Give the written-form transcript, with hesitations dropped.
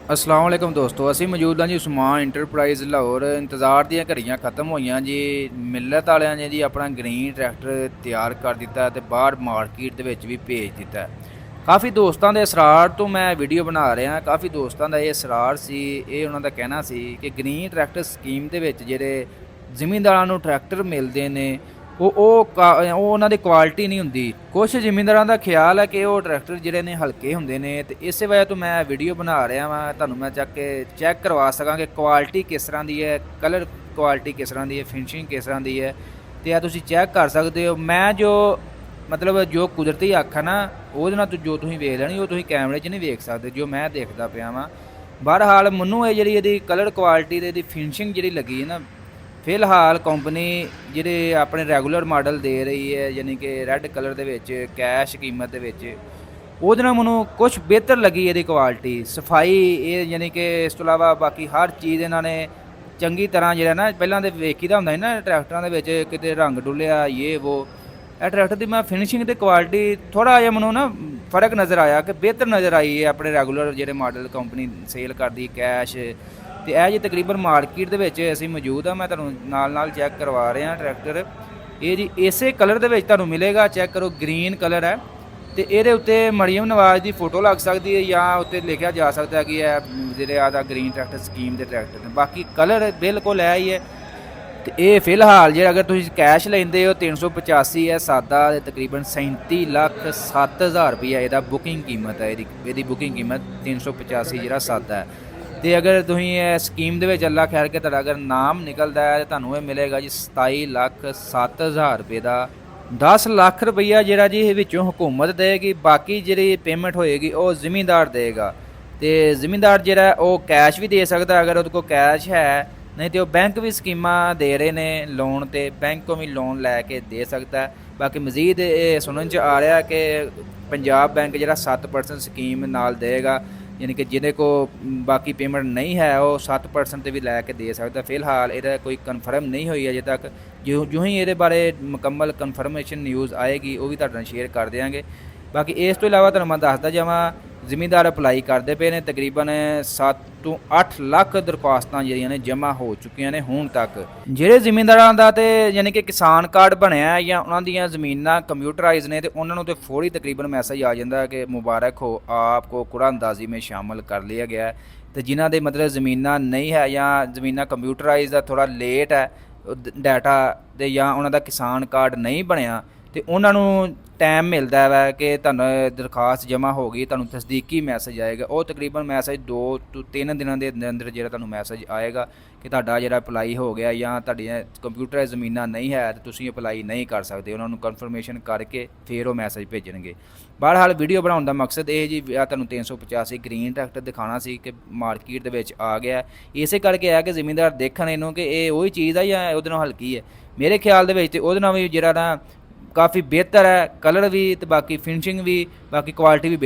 अस्सलाम वालेकुम दोस्तों, ਅਸੀਂ ਮੌਜੂਦ ਹਾਂ ਜੀ ਉਸਮਾਨ ਇੰਟਰਪ੍ਰਾਈਜ਼ ਲਾਹੌਰ। ਇੰਤਜ਼ਾਰ ਦੀਆਂ ਘੜੀਆਂ ਖਤਮ ਹੋਈਆਂ ਜੀ। ਮਿਲਤ ਵਾਲਿਆਂ ਨੇ ਜੀ ਆਪਣਾ ਗ੍ਰੀਨ ਟਰੈਕਟਰ ਤਿਆਰ ਕਰ ਦਿੱਤਾ ਤੇ ਬਾਹਰ ਮਾਰਕੀਟ ਦੇ ਵਿੱਚ ਵੀ ਭੇਜ ਦਿੱਤਾ। ਕਾਫੀ ਦੋਸਤਾਂ ਦੇ ਇਸਰਾਰ ਤੋਂ ਮੈਂ ਵੀਡੀਓ ਬਣਾ ਰਿਹਾ। ਕਾਫੀ ਦੋਸਤਾਂ ਦਾ ਇਹ ਇਸਰਾਰ ਸੀ, ਇਹ ਉਹਨਾਂ ਦਾ ਕਹਿਣਾ ਸੀ ਕਿ ਗ੍ਰੀਨ ਟਰੈਕਟਰ ਸਕੀਮ ਦੇ ਵਿੱਚ ਜਿਹੜੇ ਜ਼ਿਮੀਂਦਾਰਾਂ ਨੂੰ ਟਰੈਕਟਰ ਮਿਲਦੇ ਨੇ ਉਹ ਉਹਨਾਂ ਦੀ ਕੁਆਲਿਟੀ ਨਹੀਂ ਹੁੰਦੀ। ਕੁਝ ਜ਼ਿਮੀਂਦਾਰਾਂ ਦਾ ਖਿਆਲ ਹੈ ਕਿ ਉਹ ਟਰੈਕਟਰ ਜਿਹੜੇ ਨੇ ਹਲਕੇ ਹੁੰਦੇ ਨੇ, ਤੇ ਇਸੇ ਵਜ੍ਹਾ ਤੋਂ ਮੈਂ ਵੀਡੀਓ ਬਣਾ ਰਿਹਾ ਵਾਂ ਤੁਹਾਨੂੰ ਮੈਂ ਚੱਕ ਕੇ ਚੈੱਕ ਕਰਵਾ ਸਕਾਂ ਕਿ ਕੁਆਲਿਟੀ ਕਿਸ ਤਰ੍ਹਾਂ ਦੀ ਹੈ, ਕਲਰ ਕੁਆਲਿਟੀ ਕਿਸ ਤਰ੍ਹਾਂ ਦੀ ਹੈ, ਫਿਨਿਸ਼ਿੰਗ ਕਿਸ ਤਰ੍ਹਾਂ ਦੀ ਹੈ। ਤੇ ਆ ਤੁਸੀਂ ਚੈੱਕ ਕਰ ਸਕਦੇ ਹੋ। ਮੈਂ ਜੋ ਮਤਲਬ ਜੋ ਕੁਦਰਤੀ ਅੱਖ ਹੈ ਨਾ, ਉਹਦੇ ਨਾਲ ਜੋ ਤੁਸੀਂ ਵੇਖ ਲੈਣੀ ਉਹ ਤੁਸੀਂ ਕੈਮਰੇ 'ਚ ਨਹੀਂ ਵੇਖ ਸਕਦੇ, ਜੋ ਮੈਂ ਦੇਖਦਾ ਪਿਆ ਵਾਂ। ਬਹਰਹਾਲ ਮੈਨੂੰ ਇਹ ਜਿਹੜੀ ਇਹਦੀ ਕਲਰ ਕੁਆਲਿਟੀ ਤੇ ਇਹਦੀ ਫਿਨਿਸ਼ਿੰਗ ਜਿਹੜੀ ਲੱਗੀ ਹੈ ਨਾ, ਫਿਲਹਾਲ ਕੰਪਨੀ ਜਿਹੜੇ ਆਪਣੇ ਰੈਗੂਲਰ ਮਾਡਲ ਦੇ ਰਹੀ ਹੈ, ਯਾਨੀ ਕਿ ਰੈੱਡ ਕਲਰ ਦੇ ਵਿੱਚ ਕੈਸ਼ ਕੀਮਤ ਦੇ ਵਿੱਚ, ਉਹਦੇ ਨਾਲ ਮੈਨੂੰ ਕੁਝ ਬਿਹਤਰ ਲੱਗੀ ਇਹਦੀ ਕੁਆਲਿਟੀ, ਸਫਾਈ, ਇਹ ਯਾਨੀ ਕਿ ਇਸ ਤੋਂ ਇਲਾਵਾ ਬਾਕੀ ਹਰ ਚੀਜ਼ ਇਹਨਾਂ ਨੇ ਚੰਗੀ ਤਰ੍ਹਾਂ ਜਿਹੜਾ ਨਾ, ਪਹਿਲਾਂ ਦੇ ਵੇਖੀਦਾ ਹੁੰਦਾ ਸੀ ਨਾ ਟਰੈਕਟਰਾਂ ਦੇ ਵਿੱਚ ਕਿਤੇ ਰੰਗ ਡੁੱਲਿਆ ਇਹ ਉਹ। ਇਹ ਟਰੈਕਟਰ ਦੀ ਮੈਂ ਫਿਨਿਸ਼ਿੰਗ ਤੇ ਕੁਆਲਿਟੀ ਥੋੜ੍ਹਾ ਜਿਹਾ ਮੈਨੂੰ ਨਾ ਫ਼ਰਕ ਨਜ਼ਰ ਆਇਆ ਕਿ ਬਿਹਤਰ ਨਜ਼ਰ ਆਈ ਹੈ ਆਪਣੇ ਰੈਗੂਲਰ ਜਿਹੜੇ ਮਾਡਲ ਕੰਪਨੀ ਸੇਲ ਕਰਦੀ ਕੈਸ਼। ਤੇ ਇਹ ਜੀ ਤਕਰੀਬਨ ਮਾਰਕੀਟ ਦੇ ਵਿੱਚ ਅਸੀਂ ਮੌਜੂਦ ਆ। ਮੈਂ ਤੁਹਾਨੂੰ ਨਾਲ ਚੈੱਕ ਕਰਵਾ ਰਿਹਾ ਟਰੈਕਟਰ। ਇਹ ਜੀ ਇਸੇ ਕਲਰ ਦੇ ਵਿੱਚ ਤੁਹਾਨੂੰ ਮਿਲੇਗਾ, ਚੈੱਕ ਕਰੋ, ਗ੍ਰੀਨ ਕਲਰ ਹੈ। ਤੇ ਇਹਦੇ ਉੱਤੇ ਮਰੀਮ ਨਵਾਜ਼ ਦੀ ਫੋਟੋ ਲੱਗ ਸਕਦੀ ਹੈ ਜਾਂ ਉੱਤੇ ਲਿਖਿਆ ਜਾ ਸਕਦਾ ਕਿ ਇਹ ਜਿਹੜੇ ਆਦਾ ਗ੍ਰੀਨ ਟਰੈਕਟਰ ਸਕੀਮ ਦੇ ਟਰੈਕਟਰ ਨੇ। ਬਾਕੀ ਕਲਰ ਬਿਲਕੁਲ ਹੈ ਹੀ ਹੈ। ਤੇ ਇਹ ਫਿਲਹਾਲ ਜੇ ਅਗਰ ਤੁਸੀਂ ਕੈਸ਼ ਲੈਂਦੇ ਹੋ 385 ਹੈ ਸਾਦਾ, ਤਕਰੀਬਨ 37,07,000 ਰੁਪਈਆ ਇਹਦਾ ਬੁਕਿੰਗ ਕੀਮਤ ਹੈ। ਇਹਦੀ ਬੁਕਿੰਗ ਕੀਮਤ 385 ਜਿਹੜਾ ਸਾਦਾ ਹੈ। ਤੇ ਅਗਰ ਤੁਸੀਂ ਇਹ ਸਕੀਮ ਦੇ ਵਿੱਚ ਅੱਲਾ ਖੈਰ ਕੇ ਤੁਹਾਡਾ ਅਗਰ ਨਾਮ ਨਿਕਲਦਾ ਹੈ ਤਾਂ ਤੁਹਾਨੂੰ ਇਹ ਮਿਲੇਗਾ ਜੀ 27,07,000 ਰੁਪਏ ਦਾ। 10 ਲੱਖ ਰੁਪਈਆ ਜਿਹੜਾ ਜੀ ਇਹ ਵਿੱਚੋਂ ਹੁਕੂਮਤ ਦੇਗੀ, ਬਾਕੀ ਜਿਹੜੀ ਪੇਮੈਂਟ ਹੋਏਗੀ ਉਹ ਜ਼ਿਮੀਂਦਾਰ ਦੇਗਾ। ਤੇ ਜ਼ਿਮੀਂਦਾਰ ਜਿਹੜਾ ਉਹ ਕੈਸ਼ ਵੀ ਦੇ ਸਕਦਾ ਅਗਰ ਉਹਦੇ ਕੋਲ ਕੈਸ਼ ਹੈ, ਨਹੀਂ ਤੇ ਉਹ ਬੈਂਕ ਵੀ ਸਕੀਮਾਂ ਦੇ ਰਹੇ ਨੇ ਲੋਨ, ਤੇ ਬੈਂਕ ਤੋਂ ਵੀ ਲੋਨ ਲੈ ਕੇ ਦੇ ਸਕਦਾ। ਬਾਕੀ ਮਜ਼ੀਦ ਇਹ ਸੁਣਨ 'ਚ ਆ ਰਿਹਾ ਕਿ ਪੰਜਾਬ ਬੈਂਕ ਜਿਹੜਾ 7% ਸਕੀਮ ਨਾਲ ਦੇਗਾ, ਯਾਨੀ ਕਿ ਜਿਹਦੇ ਕੋ ਬਾਕੀ ਪੇਮੈਂਟ ਨਹੀਂ ਹੈ ਉਹ 7% ਤੇ ਵੀ ਲੈ ਕੇ ਦੇ ਸਕਦਾ। ਫਿਲਹਾਲ ਇਹਦਾ ਕੋਈ ਕਨਫਰਮ ਨਹੀਂ ਹੋਈ ਅਜੇ ਤੱਕ। ਜੋ ਹੀ ਇਹਦੇ ਬਾਰੇ ਮੁਕੰਮਲ ਕਨਫਰਮੇਸ਼ਨ ਨਿਊਜ਼ ਆਏਗੀ ਉਹ ਵੀ ਤੁਹਾਡੇ ਨਾਲ ਸ਼ੇਅਰ ਕਰ ਦਿਆਂਗੇ। ਬਾਕੀ ਇਸ ਤੋਂ ਇਲਾਵਾ ਤੁਹਾਨੂੰ ਮੈਂ ਦੱਸਦਾ ਜਾਵਾਂ, ਜ਼ਿਮੀਂਦਾਰ ਅਪਲਾਈ ਕਰਦੇ ਪਏ ਨੇ। ਤਕਰੀਬਨ 7 ਤੋਂ 8 ਲੱਖ ਦਰਖਾਸਤਾਂ ਜਿਹੜੀਆਂ ਨੇ ਜਮ੍ਹਾਂ ਹੋ ਚੁੱਕੀਆਂ ਨੇ ਹੁਣ ਤੱਕ। ਜਿਹੜੇ ਜ਼ਿਮੀਂਦਾਰਾਂ ਦਾ ਤੇ ਯਾਨੀ ਕਿ ਕਿਸਾਨ ਕਾਰਡ ਬਣਿਆ ਜਾਂ ਉਹਨਾਂ ਦੀਆਂ ਜ਼ਮੀਨਾਂ ਕੰਪਿਊਟਰਾਈਜ਼ ਨੇ, ਤੇ ਉਹਨਾਂ ਨੂੰ ਤੇ ਫੌਰੀ ਤਕਰੀਬਨ ਮੈਸੇਜ ਆ ਜਾਂਦਾ ਕਿ ਮੁਬਾਰਕ ਹੋ, ਆਪ ਕੋ ਕੁਰਾਨਦਾਜ਼ੀ में शामिल कर लिया गया है। तो जिन्हों के मतलब ज़मीना नहीं है या ज़मीना कंप्यूटराइज का थोड़ा लेट है डाटा, तो या उन्होंने किसान कार्ड नहीं बनया, तो उन्होंने टाइम मिलता है कि तुहानू दरखास्त जमा हो गई, तुहानू तस्दीकी मैसेज आएगा। वो तकरीबन मैसेज 2 ਤੋਂ 3 ਦਿਨਾਂ ਦੇ अंदर जो तुहानू मैसेज आएगा कि तुहाडा जिहड़ा अप्लाई हो गया या तुहाडियां कंप्यूटराइज ज़मीनां नहीं है तो तुसीं अप्लाई नहीं कर सकते। उन्होंने कन्फर्मेशन करके फिर वो मैसेज भेजणगे। बहरहाल वीडियो बनाने का मकसद ये जी तुहानू 385 ग्रीन ट्रैक्टर दिखाना सी कि मार्केट दे विच आ गया। इसे करके है कि ज़मींदार देखण इहनूं कि ये वही चीज़ है या उहदे नाल हल्की है। मेरे ख्याल दे विच ते उहदे नाल भी जिहड़ा ना काफ़ी बेहतर है, कलर भी तो बाकी फिनिशिंग भी, बाकी क्वालिटी भी बेहतर।